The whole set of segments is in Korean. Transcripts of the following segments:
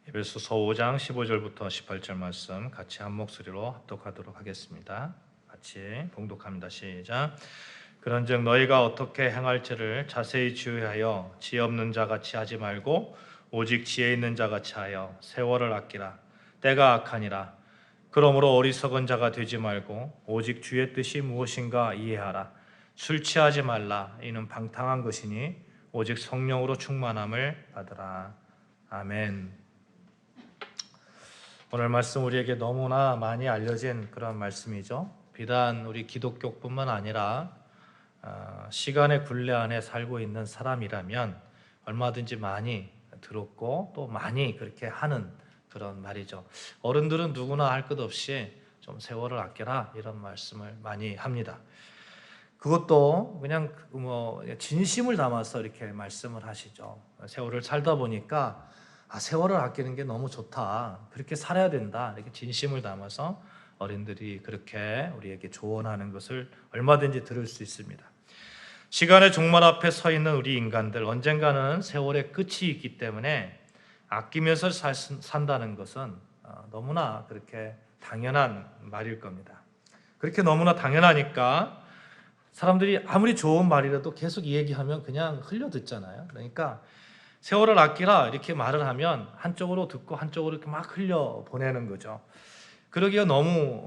에베소서 5장 15절부터 18절 말씀 같이 한 목소리로 합독하도록 하겠습니다. 같이 봉독합니다. 시작. 그런즉 너희가 어떻게 행할지를 자세히 주의하여 지혜 없는 자같이 하지 말고 오직 지혜 있는 자같이 하여 세월을 아끼라. 때가 악하니라. 그러므로 어리석은 자가 되지 말고 오직 주의 뜻이 무엇인가 이해하라. 술 취하지 말라. 이는 방탕한 것이니 오직 성령으로 충만함을 받으라. 아멘. 오늘 말씀 우리에게 너무나 많이 알려진 그런 말씀이죠. 비단 우리 기독교뿐만 아니라 시간의 굴레 안에 살고 있는 사람이라면 얼마든지 많이 들었고 또 많이 그렇게 하는 그런 말이죠. 어른들은 누구나 할 것 없이 좀 세월을 아껴라 이런 말씀을 많이 합니다. 그것도 그냥 진심을 담아서 이렇게 말씀을 하시죠. 세월을 살다 보니까 세월을 아끼는 게 너무 좋다. 그렇게 살아야 된다. 이렇게 진심을 담아서 어른들이 그렇게 우리에게 조언하는 것을 얼마든지 들을 수 있습니다. 시간의 종말 앞에 서 있는 우리 인간들, 언젠가는 세월의 끝이 있기 때문에 아끼면서 산다는 것은 너무나 그렇게 당연한 말일 겁니다. 그렇게 너무나 당연하니까 사람들이 아무리 좋은 말이라도 계속 얘기하면 그냥 흘려듣잖아요. 그러니까 세월을 아끼라 이렇게 말을 하면 한쪽으로 듣고 한쪽으로 이렇게 막 흘려 보내는 거죠. 그러기가 너무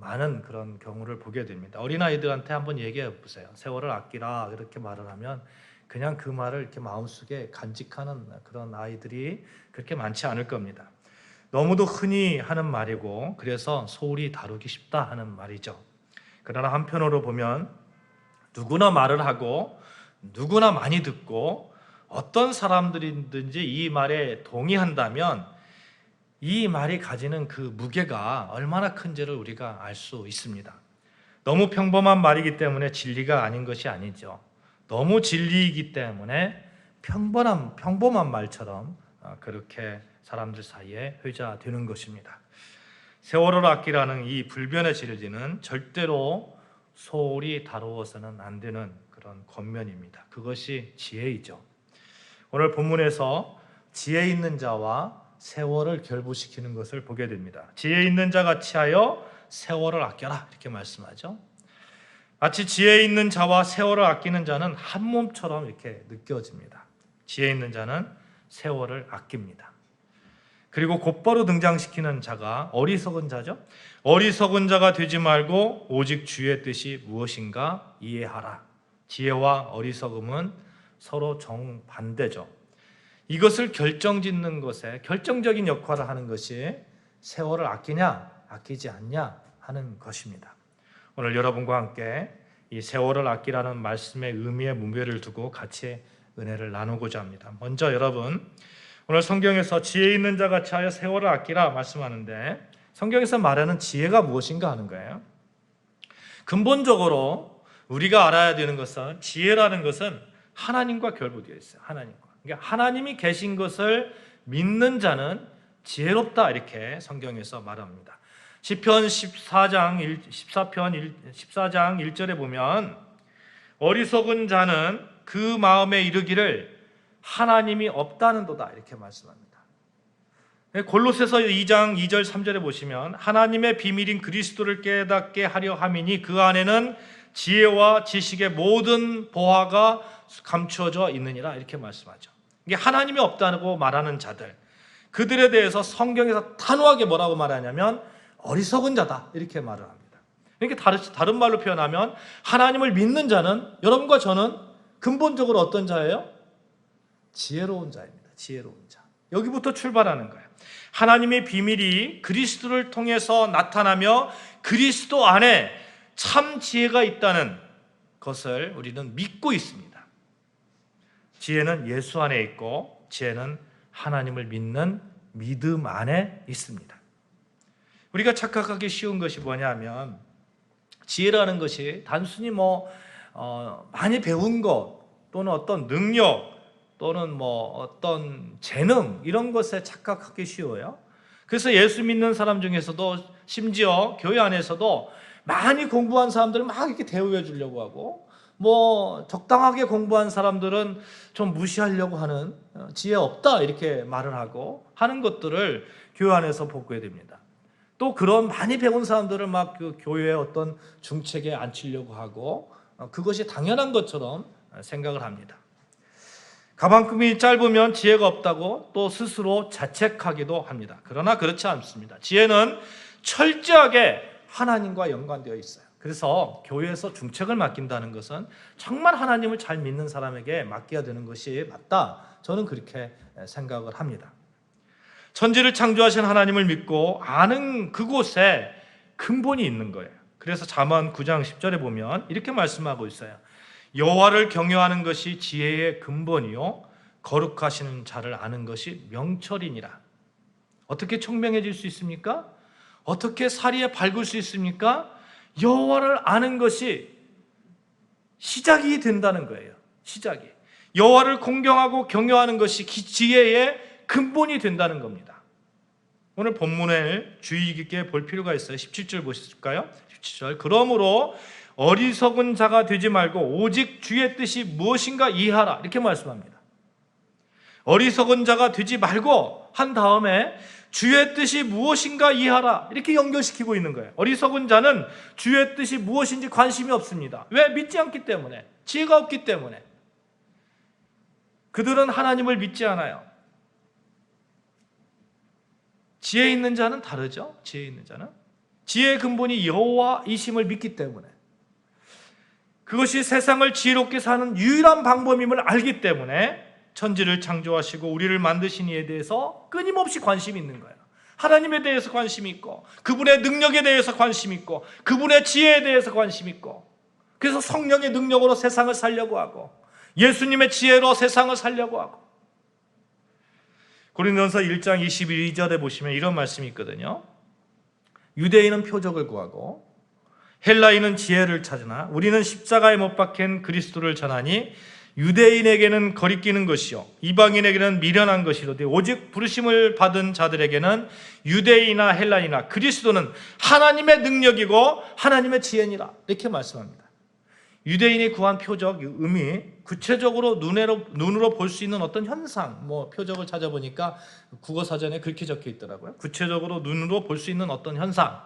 많은 그런 경우를 보게 됩니다. 어린아이들한테 한번 얘기해 보세요. 세월을 아끼라 이렇게 말을 하면 그냥 그 말을 이렇게 마음속에 간직하는 그런 아이들이 그렇게 많지 않을 겁니다. 너무도 흔히 하는 말이고 그래서 소홀히 다루기 쉽다 하는 말이죠. 그러나 한편으로 보면 누구나 말을 하고 누구나 많이 듣고 어떤 사람들이든지 이 말에 동의한다면 이 말이 가지는 그 무게가 얼마나 큰지를 우리가 알 수 있습니다. 너무 평범한 말이기 때문에 진리가 아닌 것이 아니죠. 너무 진리이기 때문에 평범한 말처럼 그렇게 사람들 사이에 회자되는 것입니다. 세월을 아끼라는 이 불변의 진리는 절대로 소홀히 다루어서는 안 되는 그런 권면입니다. 그것이 지혜이죠. 오늘 본문에서 지혜 있는 자와 세월을 결부시키는 것을 보게 됩니다. 지혜 있는 자같이 하여 세월을 아껴라 이렇게 말씀하죠. 마치 지혜 있는 자와 세월을 아끼는 자는 한 몸처럼 이렇게 느껴집니다. 지혜 있는 자는 세월을 아낍니다. 그리고 곧바로 등장시키는 자가 어리석은 자죠. 어리석은 자가 되지 말고 오직 주의 뜻이 무엇인가 이해하라. 지혜와 어리석음은 서로 정반대죠. 이것을 결정짓는 것에 결정적인 역할을 하는 것이 세월을 아끼냐 아끼지 않냐 하는 것입니다. 오늘 여러분과 함께 이 세월을 아끼라는 말씀의 의미의 무게를 두고 같이 은혜를 나누고자 합니다. 먼저 여러분, 오늘 성경에서 지혜 있는 자같이 하여 세월을 아끼라 말씀하는데 성경에서 말하는 지혜가 무엇인가 하는 거예요. 근본적으로 우리가 알아야 되는 것은 지혜라는 것은 하나님과 결부되어 있어요. 하나님과. 그러니까 하나님이 계신 것을 믿는 지혜롭다 이렇게 성경에서 말합니다. 시편 14장 1절에 보면 어리석은 자는 그 마음에 이르기를 하나님이 없다는도다 이렇게 말씀합니다. 골로새서 2장 2절 3절에 보시면 하나님의 비밀인 그리스도를 깨닫게 하려 함이니 그 안에는 지혜와 지식의 모든 보화가 감추어져 있느니라 이렇게 말씀하죠. 이게 하나님이 없다고 말하는 자들, 그들에 대해서 성경에서 단호하게 뭐라고 말하냐면 어리석은 자다 이렇게 말을 합니다. 그러니까 다른 말로 표현하면 하나님을 믿는 자는 여러분과 저는 근본적으로 어떤 자예요? 지혜로운 자입니다. 지혜로운 자. 여기부터 출발하는 거예요. 하나님의 비밀이 그리스도를 통해서 나타나며 그리스도 안에 참 지혜가 있다는 것을 우리는 믿고 있습니다. 지혜는 예수 안에 있고 지혜는 하나님을 믿는 믿음 안에 있습니다. 우리가 착각하기 쉬운 것이 뭐냐면 지혜라는 것이 단순히 많이 배운 것 또는 어떤 능력 또는 어떤 재능 이런 것에 착각하기 쉬워요. 그래서 예수 믿는 사람 중에서도 심지어 교회 안에서도 많이 공부한 사람들을 막 이렇게 대우해 주려고 하고 뭐 적당하게 공부한 사람들은 좀 무시하려고 하는 지혜 없다 이렇게 말을 하고 하는 것들을 교회 안에서 보게 됩니다. 또 그런 많이 배운 사람들을 막 그 교회의 어떤 중책에 앉히려고 하고 그것이 당연한 것처럼 생각을 합니다. 가방끈이 짧으면 지혜가 없다고 또 스스로 자책하기도 합니다. 그러나 그렇지 않습니다. 지혜는 철저하게 하나님과 연관되어 있어요. 그래서 교회에서 중책을 맡긴다는 것은 정말 하나님을 잘 믿는 사람에게 맡겨야 되는 것이 맞다. 저는 그렇게 생각을 합니다. 천지를 창조하신 하나님을 믿고 아는 그곳에 근본이 있는 거예요. 그래서 잠언 9장 10절에 보면 이렇게 말씀하고 있어요. 여호와를 경외하는 것이 지혜의 근본이요 거룩하시는 자를 아는 것이 명철이니라. 어떻게 총명해질 수 있습니까? 어떻게 사리에 밝을 수 있습니까? 여호와를 아는 것이 시작이 된다는 거예요. 시작이. 여호와를 공경하고 경외하는 것이 지혜의 근본이 된다는 겁니다. 오늘 본문을 주의 깊게 볼 필요가 있어요. 17절 보실까요? 17절. 그러므로 어리석은 자가 되지 말고 오직 주의 뜻이 무엇인가 이해하라. 이렇게 말씀합니다. 어리석은 자가 되지 말고 한 다음에 주의 뜻이 무엇인가 이해하라. 이렇게 연결시키고 있는 거예요. 어리석은 자는 주의 뜻이 무엇인지 관심이 없습니다. 왜? 믿지 않기 때문에. 지혜가 없기 때문에. 그들은 하나님을 믿지 않아요. 지혜 있는 자는 다르죠. 지혜 있는 자는 지혜의 근본이 여호와이심을 믿기 때문에, 그것이 세상을 지혜롭게 사는 유일한 방법임을 알기 때문에 천지를 창조하시고 우리를 만드신 이에 대해서 끊임없이 관심이 있는 거예요. 하나님에 대해서 관심이 있고 그분의 능력에 대해서 관심이 있고 그분의 지혜에 대해서 관심이 있고, 그래서 성령의 능력으로 세상을 살려고 하고 예수님의 지혜로 세상을 살려고 하고. 고린도전서 1장 22절에 보시면 이런 말씀이 있거든요. 유대인은 표적을 구하고 헬라인은 지혜를 찾으나 우리는 십자가에 못 박힌 그리스도를 전하니 유대인에게는 거리끼는 것이요 이방인에게는 미련한 것이로되 오직 부르심을 받은 자들에게는 유대인이나 헬라인이나 그리스도는 하나님의 능력이고 하나님의 지혜니라. 이렇게 말씀합니다. 유대인이 구한 표적, 의미, 구체적으로 눈으로 볼 수 있는 어떤 현상, 표적을 찾아보니까 국어사전에 그렇게 적혀 있더라고요. 구체적으로 눈으로 볼 수 있는 어떤 현상.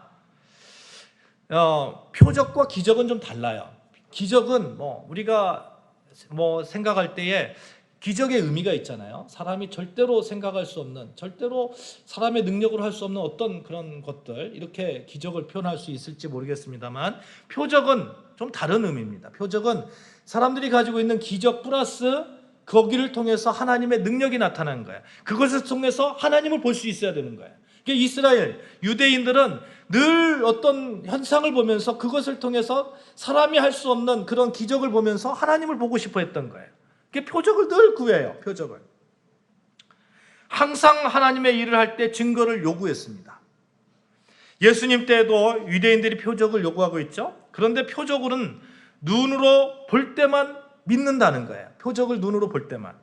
표적과 기적은 좀 달라요. 기적은 우리가 생각할 때에 기적의 의미가 있잖아요. 사람이 절대로 생각할 수 없는, 절대로 사람의 능력으로 할 수 없는 어떤 그런 것들, 이렇게 기적을 표현할 수 있을지 모르겠습니다만 표적은 좀 다른 의미입니다. 표적은 사람들이 가지고 있는 기적 플러스 거기를 통해서 하나님의 능력이 나타나는 거예요. 그것을 통해서 하나님을 볼 수 있어야 되는 거예요. 그러니까 이스라엘 유대인들은 늘 어떤 현상을 보면서 그것을 통해서 사람이 할 수 없는 그런 기적을 보면서 하나님을 보고 싶어 했던 거예요. 그러니까 표적을 늘 구해요. 표적을. 항상 하나님의 일을 할 때 증거를 요구했습니다. 예수님 때도 유대인들이 표적을 요구하고 있죠. 그런데 표적은 눈으로 볼 때만 믿는다는 거예요. 표적을 눈으로 볼 때만.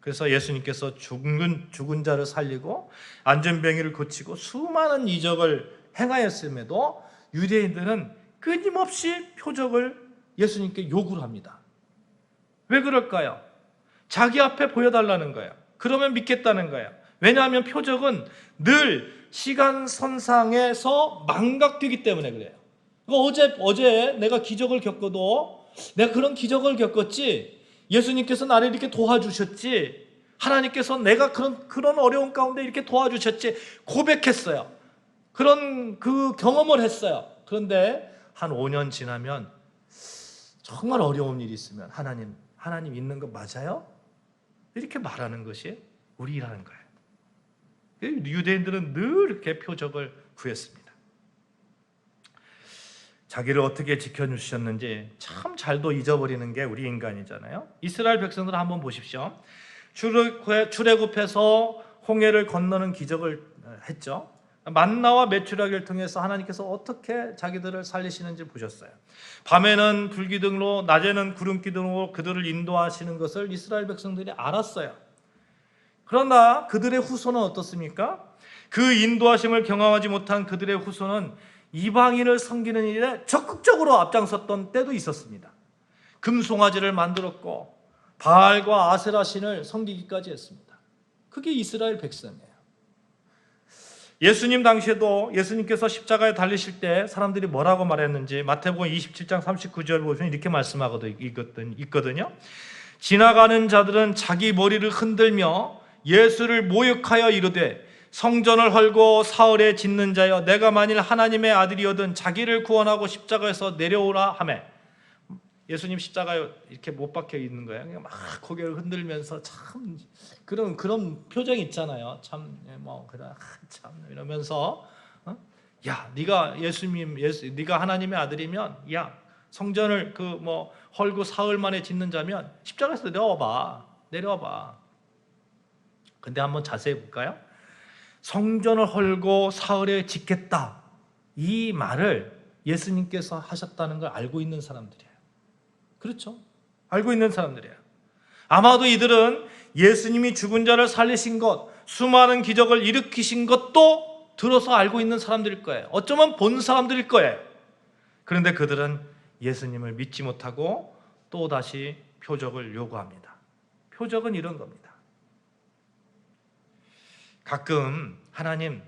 그래서 예수님께서 죽은 자를 살리고 안전병이를 고치고 수많은 이적을 행하였음에도 유대인들은 끊임없이 표적을 예수님께 요구를 합니다. 왜 그럴까요? 자기 앞에 보여달라는 거예요. 그러면 믿겠다는 거예요. 왜냐하면 표적은 늘 시간선상에서 망각되기 때문에 그래요. 어제 내가 기적을 겪어도 내가 그런 기적을 겪었지, 예수님께서 나를 이렇게 도와주셨지, 하나님께서 내가 그런 어려운 가운데 이렇게 도와주셨지 고백했어요. 그런 그 경험을 했어요. 그런데 한 5년 지나면 정말 어려운 일이 있으면 하나님 있는 거 맞아요? 이렇게 말하는 것이 우리라는 거예요. 유대인들은 늘 이렇게 표적을 구했습니다. 자기를 어떻게 지켜주셨는지 참 잘도 잊어버리는 게 우리 인간이잖아요. 이스라엘 백성들 한번 보십시오. 출애굽해서 홍해를 건너는 기적을 했죠. 만나와 메추라기를 통해서 하나님께서 어떻게 자기들을 살리시는지 보셨어요. 밤에는 불기둥으로 낮에는 구름기둥으로 그들을 인도하시는 것을 이스라엘 백성들이 알았어요. 그러나 그들의 후손은 어떻습니까? 그 인도하심을 경험하지 못한 그들의 후손은 이방인을 섬기는 일에 적극적으로 앞장섰던 때도 있었습니다. 금송아지를 만들었고 바알과 아세라 신을 섬기기까지 했습니다. 그게 이스라엘 백성이에요. 예수님 당시에도 예수님께서 십자가에 달리실 때 사람들이 뭐라고 말했는지 마태복음 27장 39절 보시면 이렇게 말씀하거든요. 지나가는 자들은 자기 머리를 흔들며 예수를 모욕하여 이르되 성전을 헐고 사흘에 짓는 자여 내가 만일 하나님의 아들이거든 자기를 구원하고 십자가에서 내려오라 하매, 예수님 십자가에 이렇게 못 박혀 있는 거예요. 그냥 막 고개를 흔들면서 참 그런 표정 있잖아요. 참 뭐 그래 참 이러면서 야 네가 네가 하나님의 아들이면 야 성전을 그 뭐 헐고 사흘 만에 짓는 자면 십자가에서 내려와봐. 근데 한번 자세히 볼까요? 성전을 헐고 사흘에 짓겠다, 이 말을 예수님께서 하셨다는 걸 알고 있는 사람들이에요. 그렇죠? 알고 있는 사람들이에요. 아마도 이들은 예수님이 죽은 자를 살리신 것, 수많은 기적을 일으키신 것도 들어서 알고 있는 사람들일 거예요. 어쩌면 본 사람들일 거예요. 그런데 그들은 예수님을 믿지 못하고 또다시 표적을 요구합니다. 표적은 이런 겁니다. 가끔 하나님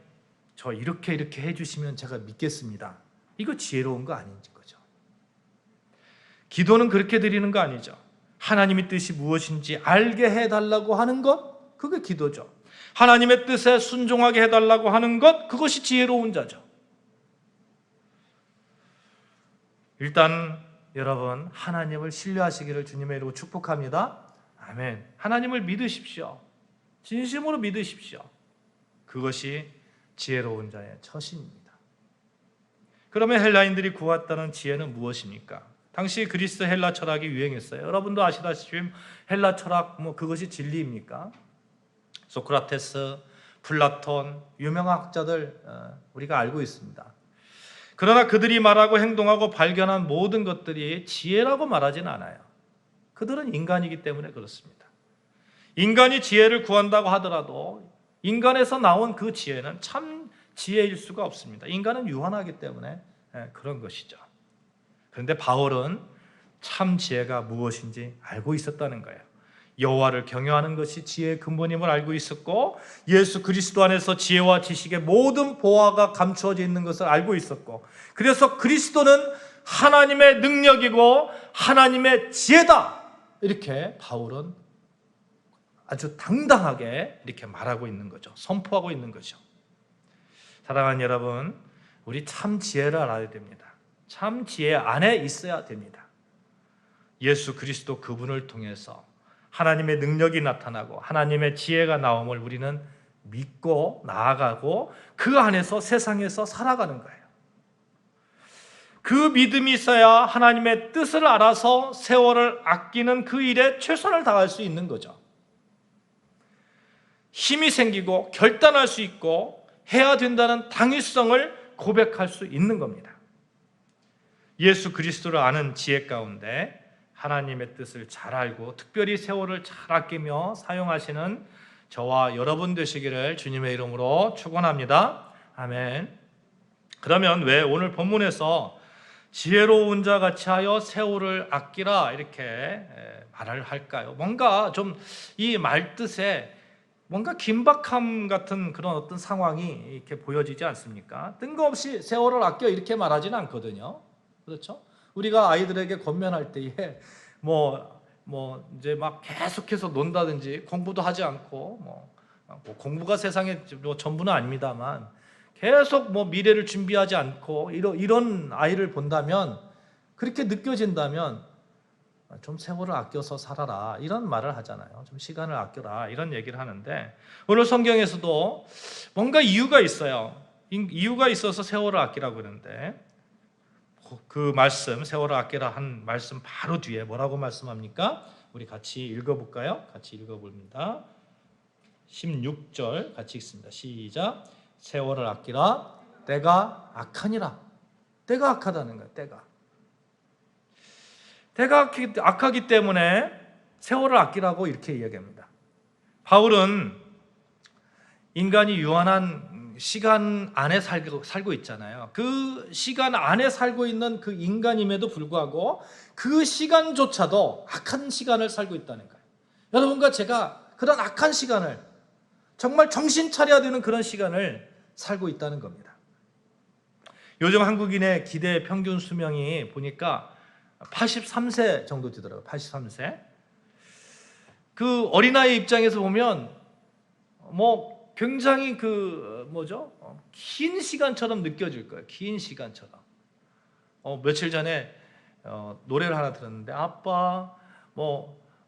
저 이렇게 해주시면 제가 믿겠습니다. 이거 지혜로운 거 아닌 거죠. 기도는 그렇게 드리는 거 아니죠. 하나님의 뜻이 무엇인지 알게 해달라고 하는 것, 그게 기도죠. 하나님의 뜻에 순종하게 해달라고 하는 것, 그것이 지혜로운 자죠. 일단 여러분 하나님을 신뢰하시기를 주님의 이름으로 축복합니다. 아멘. 하나님을 믿으십시오. 진심으로 믿으십시오. 그것이 지혜로운 자의 처신입니다. 그러면 헬라인들이 구했다는 지혜는 무엇입니까? 당시 그리스 헬라 철학이 유행했어요. 여러분도 아시다시피 헬라 철학 그것이 진리입니까? 소크라테스, 플라톤, 유명한 학자들 우리가 알고 있습니다. 그러나 그들이 말하고 행동하고 발견한 모든 것들이 지혜라고 말하지는 않아요. 그들은 인간이기 때문에 그렇습니다. 인간이 지혜를 구한다고 하더라도 인간에서 나온 그 지혜는 참 지혜일 수가 없습니다. 인간은 유한하기 때문에 그런 것이죠. 그런데 바울은 참 지혜가 무엇인지 알고 있었다는 거예요. 여호와를 경외하는 것이 지혜의 근본임을 알고 있었고, 예수 그리스도 안에서 지혜와 지식의 모든 보화가 감추어져 있는 것을 알고 있었고, 그래서 그리스도는 하나님의 능력이고 하나님의 지혜다, 이렇게 바울은 아주 당당하게 이렇게 말하고 있는 거죠. 선포하고 있는 거죠. 사랑하는 여러분, 우리 참 지혜를 알아야 됩니다. 참 지혜 안에 있어야 됩니다. 예수 그리스도 그분을 통해서 하나님의 능력이 나타나고 하나님의 지혜가 나옴을 우리는 믿고 나아가고 그 안에서 세상에서 살아가는 거예요. 그 믿음이 있어야 하나님의 뜻을 알아서 세월을 아끼는 그 일에 최선을 다할 수 있는 거죠. 힘이 생기고 결단할 수 있고 해야 된다는 당위성을 고백할 수 있는 겁니다. 예수 그리스도를 아는 지혜 가운데 하나님의 뜻을 잘 알고 특별히 세월을 잘 아끼며 사용하시는 저와 여러분 되시기를 주님의 이름으로 축원합니다. 아멘. 그러면 왜 오늘 본문에서 지혜로운 자 같이 하여 세월을 아끼라 이렇게 말을 할까요? 뭔가 좀 이 말뜻에 뭔가 긴박함 같은 그런 어떤 상황이 이렇게 보여지지 않습니까? 뜬금없이 세월을 아껴 이렇게 말하지는 않거든요. 그렇죠? 우리가 아이들에게 권면할 때에 이제 막 계속해서 논다든지 공부도 하지 않고 공부가 세상의 전부는 아닙니다만 계속 미래를 준비하지 않고 이런 아이를 본다면, 그렇게 느껴진다면 좀 세월을 아껴서 살아라 이런 말을 하잖아요. 좀 시간을 아껴라 이런 얘기를 하는데, 오늘 성경에서도 뭔가 이유가 있어요. 이유가 있어서 세월을 아끼라고 그러는데, 그 말씀 세월을 아끼라 한 말씀 바로 뒤에 뭐라고 말씀합니까? 우리 같이 읽어볼까요? 같이 읽어봅니다. 16절 같이 읽습니다. 시작. 세월을 아끼라 때가 악하니라. 때가 악하다는 거예요. 때가 악하기 때문에 세월을 아끼라고 이렇게 이야기합니다. 바울은 인간이 유한한 시간 안에 살고 있잖아요. 그 시간 안에 살고 있는 그 인간임에도 불구하고 그 시간조차도 악한 시간을 살고 있다는 거예요. 여러분과 제가 그런 악한 시간을, 정말 정신 차려야 되는 그런 시간을 살고 있다는 겁니다. 요즘 한국인의 기대 평균 수명이 보니까 83세 정도 되더라고요. 83세. 그 어린아이 입장에서 보면 굉장히 긴 시간처럼 느껴질 거예요. 긴 시간처럼. 며칠 전에 노래를 하나 들었는데, 아빠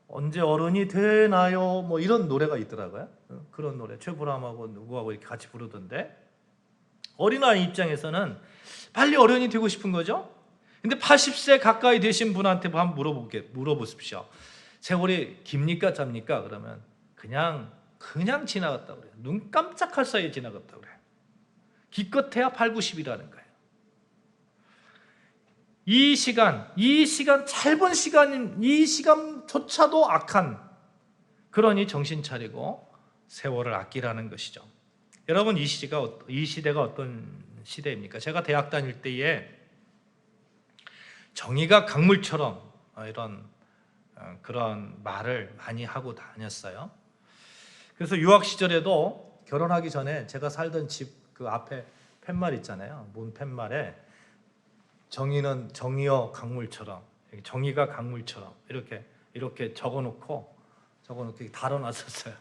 언제 어른이 되나요? 이런 노래가 있더라고요. 그런 노래 최불암하고 누구하고 이렇게 같이 부르던데, 어린아이 입장에서는 빨리 어른이 되고 싶은 거죠. 근데 80세 가까이 되신 분한테 한번 물어보십시오. 세월이 깁니까 짧니까? 그러면 그냥 지나갔다 그래요. 눈 깜짝할 사이에 지나갔다 그래요. 기껏해야 8, 90이라는 거예요. 이 시간 짧은 시간, 이 시간조차도 악한, 그러니 정신 차리고 세월을 아끼라는 것이죠. 여러분, 이 시대가 어떤 시대입니까? 제가 대학 다닐 때에 정의가 강물처럼 그런 말을 많이 하고 다녔어요. 그래서 유학 시절에도 결혼하기 전에 제가 살던 집 그 앞에 팻말 있잖아요. 문 팻말에 정의는 정의여 강물처럼, 정의가 강물처럼 이렇게 적어놓고 달아놨었어요.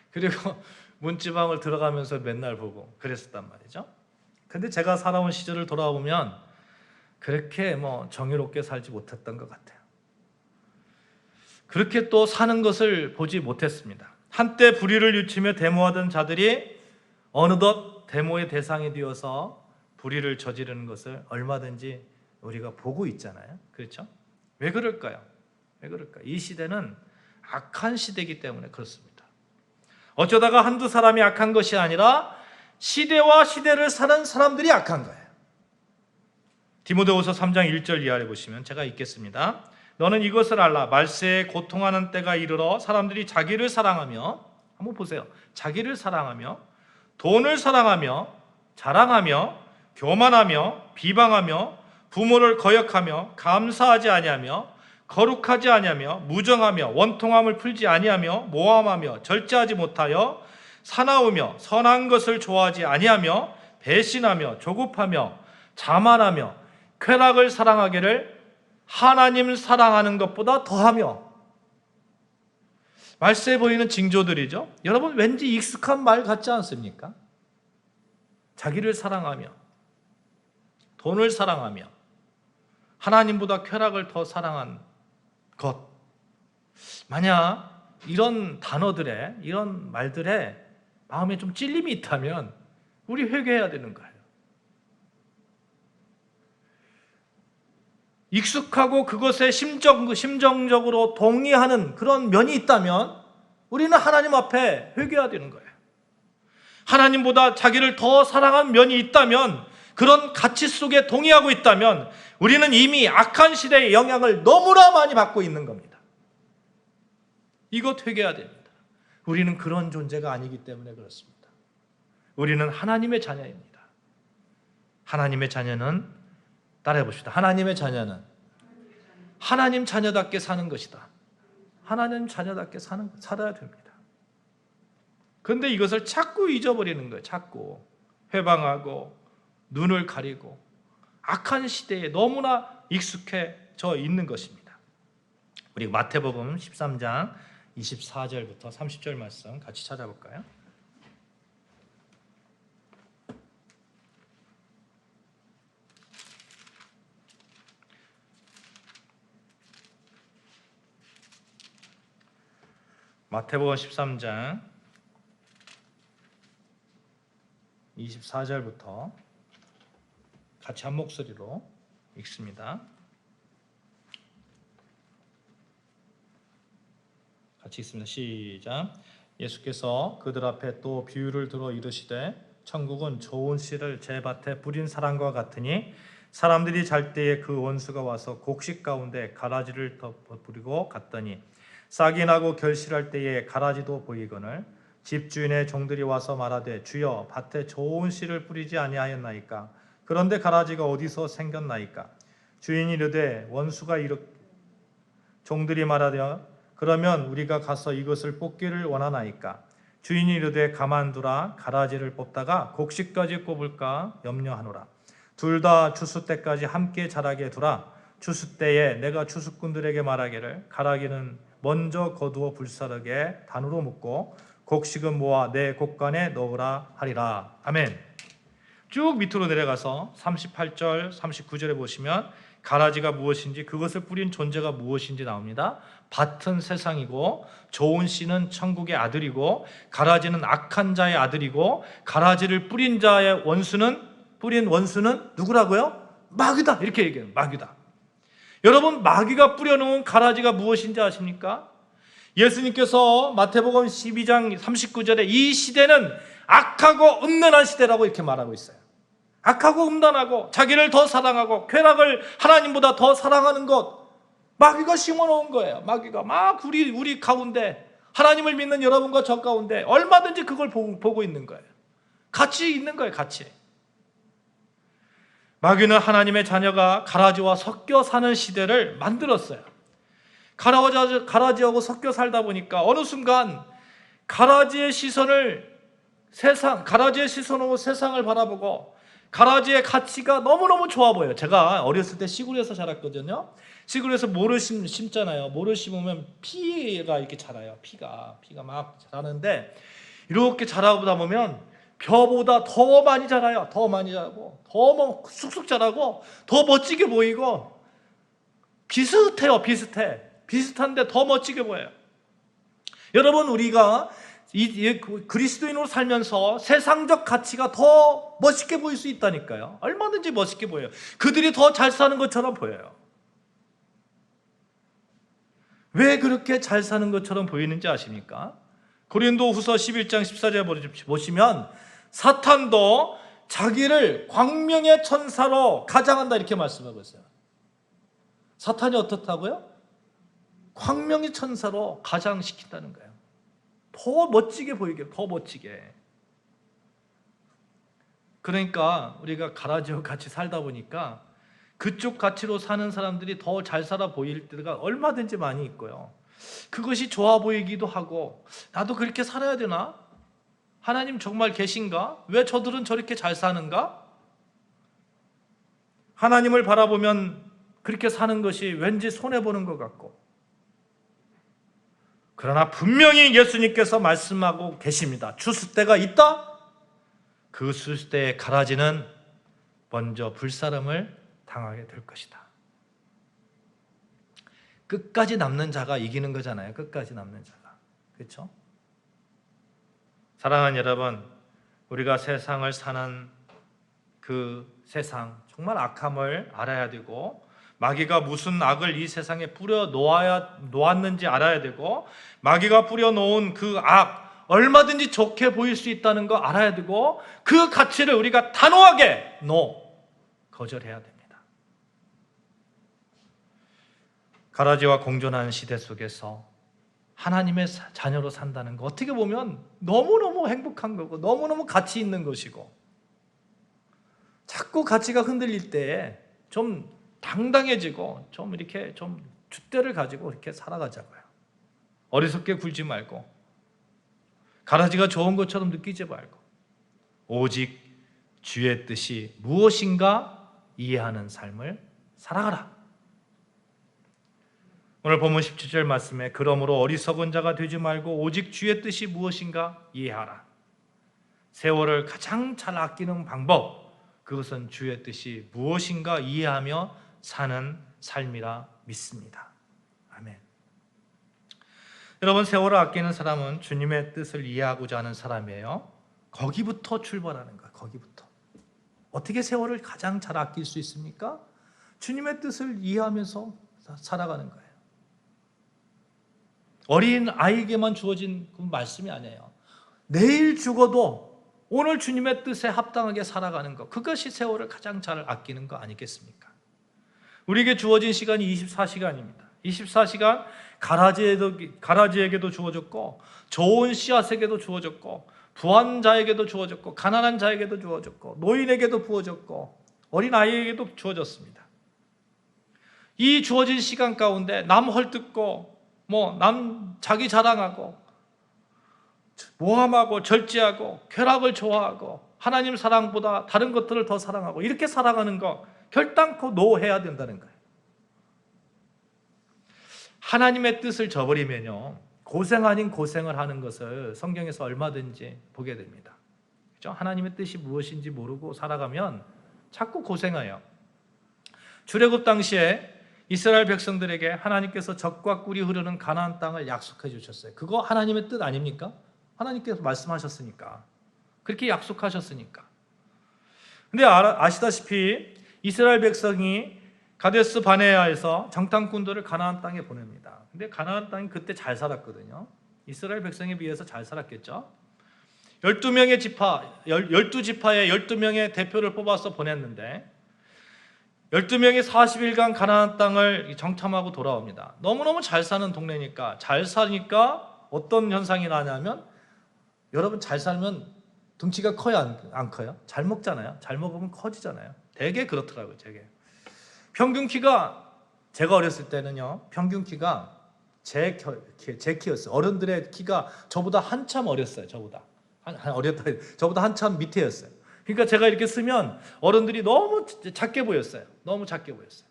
그리고 문지방을 들어가면서 맨날 보고 그랬었단 말이죠. 근데 제가 살아온 시절을 돌아보면 그렇게 정의롭게 살지 못했던 것 같아요. 그렇게 또 사는 것을 보지 못했습니다. 한때 불의를 유치며 데모하던 자들이 어느덧 데모의 대상이 되어서 불의를 저지르는 것을 얼마든지 우리가 보고 있잖아요. 그렇죠? 왜 그럴까요? 이 시대는 악한 시대이기 때문에 그렇습니다. 어쩌다가 한두 사람이 악한 것이 아니라 시대와 시대를 사는 사람들이 악한 거예요. 디모데후서 3장 1절 이하를 보시면 제가 읽겠습니다. 너는 이것을 알라. 말세에 고통하는 때가 이르러 사람들이 자기를 사랑하며, 한번 보세요. 자기를 사랑하며 돈을 사랑하며 자랑하며 교만하며 비방하며 부모를 거역하며 감사하지 아니하며 거룩하지 아니하며 무정하며 원통함을 풀지 아니하며 모함하며 절제하지 못하여 사나우며 선한 것을 좋아하지 아니하며 배신하며 조급하며 자만하며 쾌락을 사랑하기를 하나님 사랑하는 것보다 더하며. 말세에 보이는 징조들이죠. 여러분, 왠지 익숙한 말 같지 않습니까? 자기를 사랑하며 돈을 사랑하며 하나님보다 쾌락을 더 사랑한 것. 만약 이런 단어들에, 이런 말들에 마음에 좀 찔림이 있다면 우리 회개해야 되는 거예요. 익숙하고 그것에 심정적으로 동의하는 그런 면이 있다면 우리는 하나님 앞에 회개해야 되는 거예요. 하나님보다 자기를 더 사랑하는 면이 있다면, 그런 가치 속에 동의하고 있다면 우리는 이미 악한 시대의 영향을 너무나 많이 받고 있는 겁니다. 이것 회개해야 됩니다. 우리는 그런 존재가 아니기 때문에 그렇습니다. 우리는 하나님의 자녀입니다. 하나님의 자녀는, 따라해 봅시다. 하나님의 자녀는 하나님 자녀답게 사는 것이다. 하나님 자녀답게 살아야 됩니다. 그런데 이것을 자꾸 잊어버리는 거예요. 자꾸 회방하고 눈을 가리고 악한 시대에 너무나 익숙해져 있는 것입니다. 우리 마태복음 13장 24절부터 30절 말씀 같이 찾아볼까요? 마태복음 13장 24절부터 같이 한 목소리로 읽습니다. 같이 읽습니다. 시작. 예수께서 그들 앞에 또 비유를 들어 이르시되 천국은 좋은 씨를 제 밭에 뿌린 사람과 같으니 사람들이 잘 때에 그 원수가 와서 곡식 가운데 가라지를 덮어 뿌리고 갔더니 싹이 나고 결실할 때에 가라지도 보이거늘 집주인의 종들이 와서 말하되 주여 밭에 좋은 씨를 뿌리지 아니하였나이까? 그런데 가라지가 어디서 생겼나이까? 주인이 이르되 원수가 종들이 말하되 그러면 우리가 가서 이것을 뽑기를 원하나이까? 주인이 이르되 가만두라. 가라지를 뽑다가 곡식까지 뽑을까 염려하노라. 둘 다 추수 때까지 함께 자라게 두라. 추수 때에 내가 추수꾼들에게 말하기를 가라지는 먼저 거두어 불사르게 단으로 묶고 곡식은 모아 내 곡간에 넣으라 하리라. 아멘. 쭉 밑으로 내려가서 38절 39절에 보시면 가라지가 무엇인지, 그것을 뿌린 존재가 무엇인지 나옵니다. 밭은 세상이고 좋은 씨는 천국의 아들이고 가라지는 악한 자의 아들이고 가라지를 뿌린 원수는 누구라고요? 마귀다. 이렇게 얘기해요. 마귀다. 여러분, 마귀가 뿌려놓은 가라지가 무엇인지 아십니까? 예수님께서 마태복음 12장 39절에 이 시대는 악하고 음란한 시대라고 이렇게 말하고 있어요. 악하고 음란하고 자기를 더 사랑하고 쾌락을 하나님보다 더 사랑하는 것, 마귀가 심어놓은 거예요. 마귀가 막 우리 가운데, 하나님을 믿는 여러분과 저 가운데 얼마든지 그걸 보고 있는 거예요. 같이 있는 거예요. 같이. 마귀는 하나님의 자녀가 가라지와 섞여 사는 시대를 만들었어요. 가라지하고 섞여 살다 보니까 어느 순간 가라지의 시선으로 세상을 바라보고 가라지의 가치가 너무너무 좋아 보여요. 제가 어렸을 때 시골에서 자랐거든요. 시골에서 모를 심잖아요. 모를 심으면 피가 이렇게 자라요. 피가 막 자라는데 이렇게 자라보다 보면 벼보다 더 많이 자라요. 더 많이 자라고 더 쑥쑥 자라고 더 멋지게 보이고 비슷해요. 비슷한데 더 멋지게 보여요. 여러분, 우리가 그리스도인으로 살면서 세상적 가치가 더 멋있게 보일 수 있다니까요. 얼마든지 멋있게 보여요. 그들이 더 잘 사는 것처럼 보여요. 왜 그렇게 잘 사는 것처럼 보이는지 아십니까? 고린도후서 11장 14절 보시면 사탄도 자기를 광명의 천사로 가장한다 이렇게 말씀하고 있어요. 사탄이 어떻다고요? 광명의 천사로 가장시킨다는 거예요. 더 멋지게 보이게, 더 멋지게. 그러니까 우리가 가라지와 같이 살다 보니까 그쪽 가치로 사는 사람들이 더 잘 살아 보일 때가 얼마든지 많이 있고요. 그것이 좋아 보이기도 하고, 나도 그렇게 살아야 되나? 하나님 정말 계신가? 왜 저들은 저렇게 잘 사는가? 하나님을 바라보면 그렇게 사는 것이 왠지 손해보는 것 같고, 그러나 분명히 예수님께서 말씀하고 계십니다. 추수 때가 있다? 그 추수 때의 가라지는 먼저 불사름을 당하게 될 것이다. 끝까지 남는 자가 이기는 거잖아요. 끝까지 남는 자가. 그렇죠? 사랑하는 여러분, 우리가 세상을 사는 그 세상, 정말 악함을 알아야 되고, 마귀가 무슨 악을 이 세상에 뿌려 놓았는지 알아야 되고, 마귀가 뿌려 놓은 그 악, 얼마든지 좋게 보일 수 있다는 거 알아야 되고, 그 가치를 우리가 단호하게 거절해야 됩니다. 가라지와 공존하는 시대 속에서 하나님의 자녀로 산다는 거, 어떻게 보면 너무너무 행복한 거고 너무너무 가치 있는 것이고, 자꾸 가치가 흔들릴 때에 좀 당당해지고 좀 이렇게 좀 줏대를 가지고 이렇게 살아가자고요. 어리석게 굴지 말고 가라지가 좋은 것처럼 느끼지 말고 오직 주의 뜻이 무엇인가 이해하는 삶을 살아가라. 오늘 본문 17절 말씀에 그러므로 어리석은 자가 되지 말고 오직 주의 뜻이 무엇인가 이해하라. 세월을 가장 잘 아끼는 방법, 그것은 주의 뜻이 무엇인가 이해하며 사는 삶이라 믿습니다. 아멘. 여러분, 세월을 아끼는 사람은 주님의 뜻을 이해하고자 하는 사람이에요. 거기부터 출발하는 거예요. 거기부터. 어떻게 세월을 가장 잘 아낄 수 있습니까? 주님의 뜻을 이해하면서 살아가는 거예요. 어린 아이에게만 주어진 그 말씀이 아니에요. 내일 죽어도 오늘 주님의 뜻에 합당하게 살아가는 것, 그것이 세월을 가장 잘 아끼는 거 아니겠습니까? 우리에게 주어진 시간이 24시간입니다. 24시간 가라지에게도 주어졌고 좋은 씨앗에게도 주어졌고 부한 자에게도 주어졌고 가난한 자에게도 주어졌고 노인에게도 부어졌고 어린아이에게도 주어졌습니다. 이 주어진 시간 가운데 남 헐뜯고 남 자기 자랑하고 모함하고 절제하고 쾌락을 좋아하고 하나님 사랑보다 다른 것들을 더 사랑하고 이렇게 살아가는 거 결단코 노해야 된다는 거예요. 하나님의 뜻을 저버리면요, 고생 아닌 고생을 하는 것을 성경에서 얼마든지 보게 됩니다. 그렇죠? 하나님의 뜻이 무엇인지 모르고 살아가면 자꾸 고생해요. 출애굽 당시에 이스라엘 백성들에게 하나님께서 젖과 꿀이 흐르는 가나안 땅을 약속해 주셨어요. 그거 하나님의 뜻 아닙니까? 하나님께서 말씀하셨으니까, 그렇게 약속하셨으니까. 근데 아시다시피 이스라엘 백성이 가데스 바네아에서 정탐꾼들을 가나안 땅에 보냅니다. 근데 가나안 땅이 그때 잘 살았거든요. 이스라엘 백성에 비해서 잘 살았겠죠. 12명의 지파, 12지파에 12명의 대표를 뽑아서 보냈는데 12명이 40일간 가나안 땅을 정탐하고 돌아옵니다. 너무너무 잘 사는 동네니까, 잘 사니까 어떤 현상이 나냐면, 여러분 잘 살면 덩치가 커요, 안 커요? 잘 먹잖아요. 잘 먹으면 커지잖아요. 되게 그렇더라고요. 되게. 평균 키가, 제가 어렸을 때는요, 평균 키가 제 키였어요. 어른들의 키가 저보다 한참 어렸어요. 저보다 한참 밑에였어요. 그러니까 제가 이렇게 쓰면 어른들이 너무 작게 보였어요. 너무 작게 보였어요.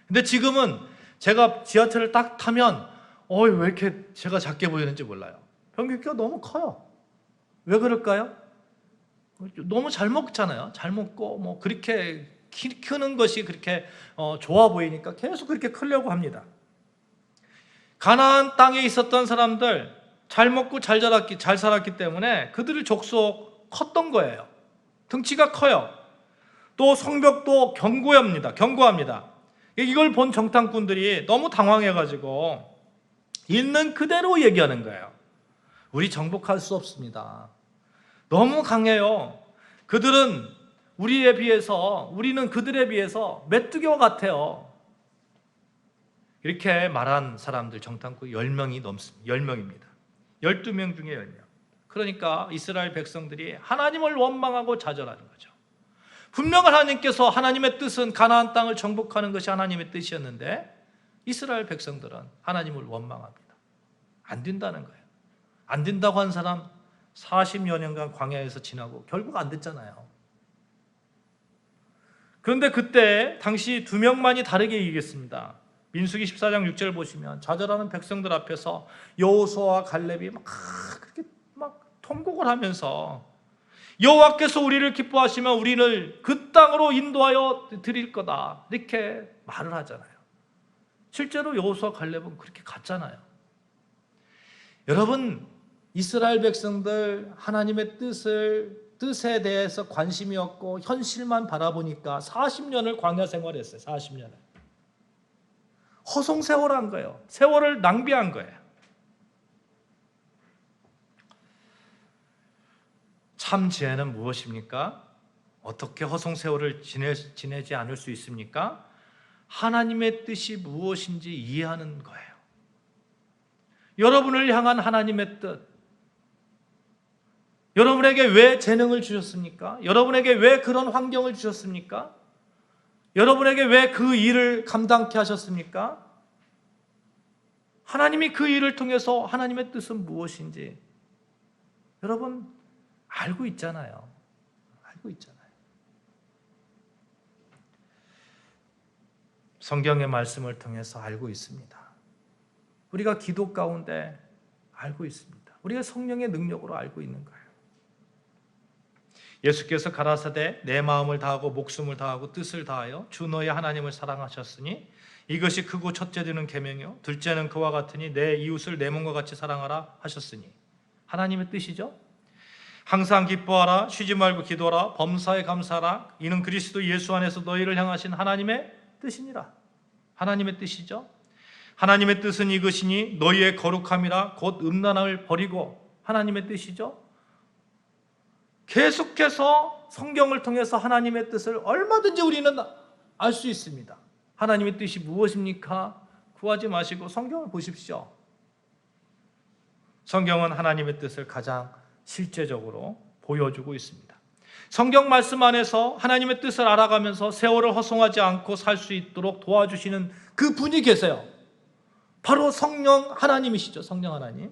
근데 지금은 제가 지하철을 딱 타면 왜 이렇게 제가 작게 보이는지 몰라요. 평균 키가 너무 커요. 왜 그럴까요? 너무 잘 먹잖아요. 잘 먹고 그렇게 크는 것이 그렇게 좋아 보이니까 계속 그렇게 크려고 합니다. 가나안 땅에 있었던 사람들, 잘 먹고 잘 살았기 때문에 그들의 족속 컸던 거예요. 등치가 커요. 또 성벽도 견고합니다. 이걸 본 정탐꾼들이 너무 당황해가지고 있는 그대로 얘기하는 거예요. 우리 정복할 수 없습니다. 너무 강해요. 그들은 우리는 그들에 비해서 메뚜기와 같아요. 이렇게 말한 사람들 정탐꾼 10명이 넘습니다. 10명입니다. 12명 중에 10명. 그러니까 이스라엘 백성들이 하나님을 원망하고 좌절하는 거죠. 분명 하나님께서, 하나님의 뜻은 가나안 땅을 정복하는 것이 하나님의 뜻이었는데 이스라엘 백성들은 하나님을 원망합니다. 안 된다는 거예요. 안 된다고 한 사람 40여 년간 광야에서 지나고 결국 안 됐잖아요. 그런데 그때 당시 2명만이 다르게 이기겠습니다. 민수기 14장 6절 보시면 좌절하는 백성들 앞에서 여호수아와 갈렙이 그렇게 통곡을 하면서 여호와께서 우리를 기뻐하시면 우리를 그 땅으로 인도하여 드릴 거다, 이렇게 말을 하잖아요. 실제로 여호수아 갈렙은 그렇게 갔잖아요. 여러분, 이스라엘 백성들 하나님의 뜻에 대해서 관심이 없고 현실만 바라보니까 40년을 광야 생활했어요. 40년을 허송세월한 거예요. 세월을 낭비한 거예요. 참 지혜는 무엇입니까? 어떻게 허송세월을 지내지 않을 수 있습니까? 하나님의 뜻이 무엇인지 이해하는 거예요. 여러분을 향한 하나님의 뜻, 여러분에게 왜 재능을 주셨습니까? 여러분에게 왜 그런 환경을 주셨습니까? 여러분에게 왜 그 일을 감당케 하셨습니까? 하나님이 그 일을 통해서 하나님의 뜻은 무엇인지 여러분 알고 있잖아요. 알고 있잖아요. 성경의 말씀을 통해서 알고 있습니다. 우리가 기도 가운데 알고 있습니다. 우리가 성령의 능력으로 알고 있는 거예요. 예수께서 가라사대 내 마음을 다하고 목숨을 다하고 뜻을 다하여 주 너의 하나님을 사랑하셨으니 이것이 크고 첫째 되는 계명이요 둘째는 그와 같으니 내 이웃을 내 몸과 같이 사랑하라 하셨으니, 하나님의 뜻이죠. 항상 기뻐하라, 쉬지 말고 기도하라, 범사에 감사하라, 이는 그리스도 예수 안에서 너희를 향하신 하나님의 뜻이니라. 하나님의 뜻이죠. 하나님의 뜻은 이것이니 너희의 거룩함이라, 곧 음란함을 버리고, 하나님의 뜻이죠. 계속해서 성경을 통해서 하나님의 뜻을 얼마든지 우리는 알 수 있습니다. 하나님의 뜻이 무엇입니까? 구하지 마시고 성경을 보십시오. 성경은 하나님의 뜻을 가장 실제적으로 보여주고 있습니다. 성경 말씀 안에서 하나님의 뜻을 알아가면서 세월을 허송하지 않고 살 수 있도록 도와주시는 그 분이 계세요. 바로 성령 하나님이시죠. 성령 하나님.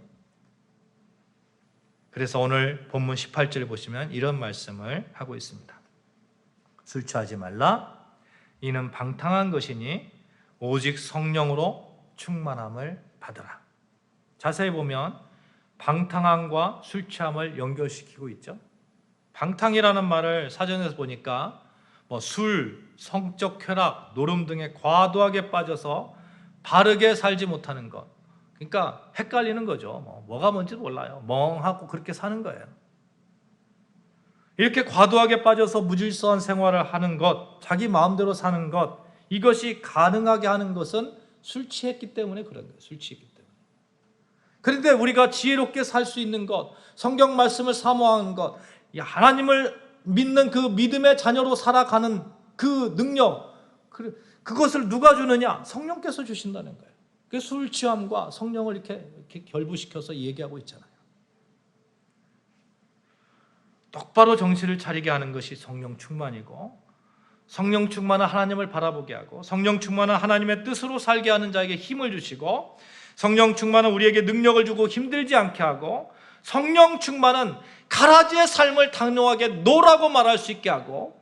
그래서 오늘 본문 18절 보시면 이런 말씀을 하고 있습니다. 술 취하지 말라. 이는 방탕한 것이니 오직 성령으로 충만함을 받으라. 자세히 보면 방탕함과 술 취함을 연결시키고 있죠. 방탕이라는 말을 사전에서 보니까 술, 성적 쾌락, 노름 등에 과도하게 빠져서 바르게 살지 못하는 것. 그러니까 헷갈리는 거죠. 뭐가 뭔지 몰라요. 멍하고 그렇게 사는 거예요. 이렇게 과도하게 빠져서 무질서한 생활을 하는 것, 자기 마음대로 사는 것, 이것이 가능하게 하는 것은 술 취했기 때문에 그런 거예요. 술 취했기 때문에. 그런데 우리가 지혜롭게 살 수 있는 것, 성경 말씀을 사모하는 것, 하나님을 믿는 그 믿음의 자녀로 살아가는 그 능력, 그것을 누가 주느냐? 성령께서 주신다는 거예요. 그 술 취함과 성령을 이렇게 결부시켜서 얘기하고 있잖아요. 똑바로 정신을 차리게 하는 것이 성령 충만이고, 성령 충만한 하나님을 바라보게 하고, 성령 충만한 하나님의 뜻으로 살게 하는 자에게 힘을 주시고, 성령 충만은 우리에게 능력을 주고 힘들지 않게 하고, 성령 충만은 가라지의 삶을 당뇨하게 노라고 말할 수 있게 하고,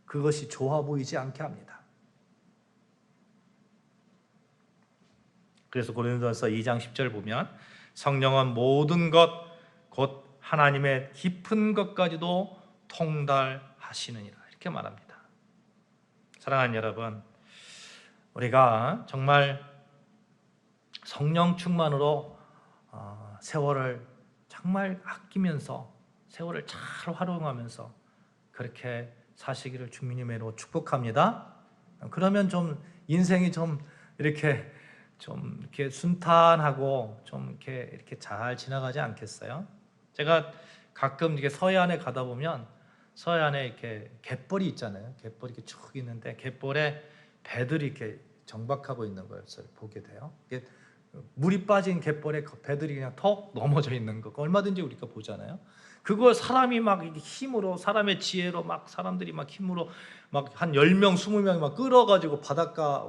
그것이 좋아 보이지 않게 합니다. 그래서 고린도전서 2장 10절 보면 성령은 모든 것 곧 하나님의 깊은 것까지도 통달하시느니라 이렇게 말합니다. 사랑하는 여러분, 우리가 정말 성령 충만으로 세월을 정말 아끼면서 세월을 잘 활용하면서 그렇게 사시기를 주님으로 축복합니다. 그러면 좀 인생이 좀 이렇게 순탄하고 좀 이렇게 잘 지나가지 않겠어요? 제가 가끔 이렇게 서해안에 가다 보면 서해안에 이렇게 갯벌이 있잖아요. 갯벌이 이렇게 쭉 있는데 갯벌에 배들이 이렇게 정박하고 있는 것을 보게 돼요. 물이 빠진 갯벌에 배들이 그냥 턱 넘어져 있는 거 얼마든지 우리가 보잖아요. 그걸 사람이 막 힘으로, 사람의 지혜로 막 사람들이 막 힘으로 막 한 10명, 20명이 막 끌어가지고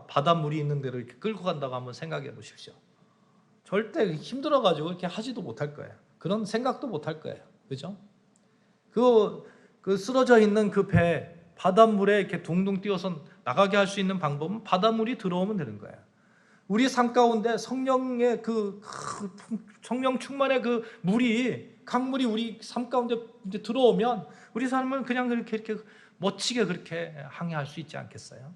바닷물이 있는 데로 이렇게 끌고 간다고 한번 생각해 보십시오. 절대 힘들어가지고 이렇게 하지도 못할 거예요. 그런 생각도 못할 거예요. 그죠? 그 쓰러져 있는 그 배, 바닷물에 이렇게 둥둥 뛰어서 나가게 할 수 있는 방법은 바닷물이 들어오면 되는 거예요. 우리 삶 가운데 성령의 성령 충만의 그 물이, 강물이 우리 삶 가운데 이제 들어오면 우리 삶은 그냥 이렇게 멋지게 그렇게 항해할 수 있지 않겠어요?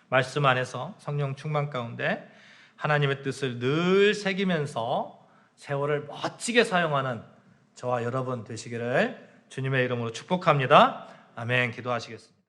말씀 안에서 성령 충만 가운데 하나님의 뜻을 늘 새기면서 세월을 멋지게 사용하는 저와 여러분 되시기를 주님의 이름으로 축복합니다. 아멘. 기도하시겠습니다.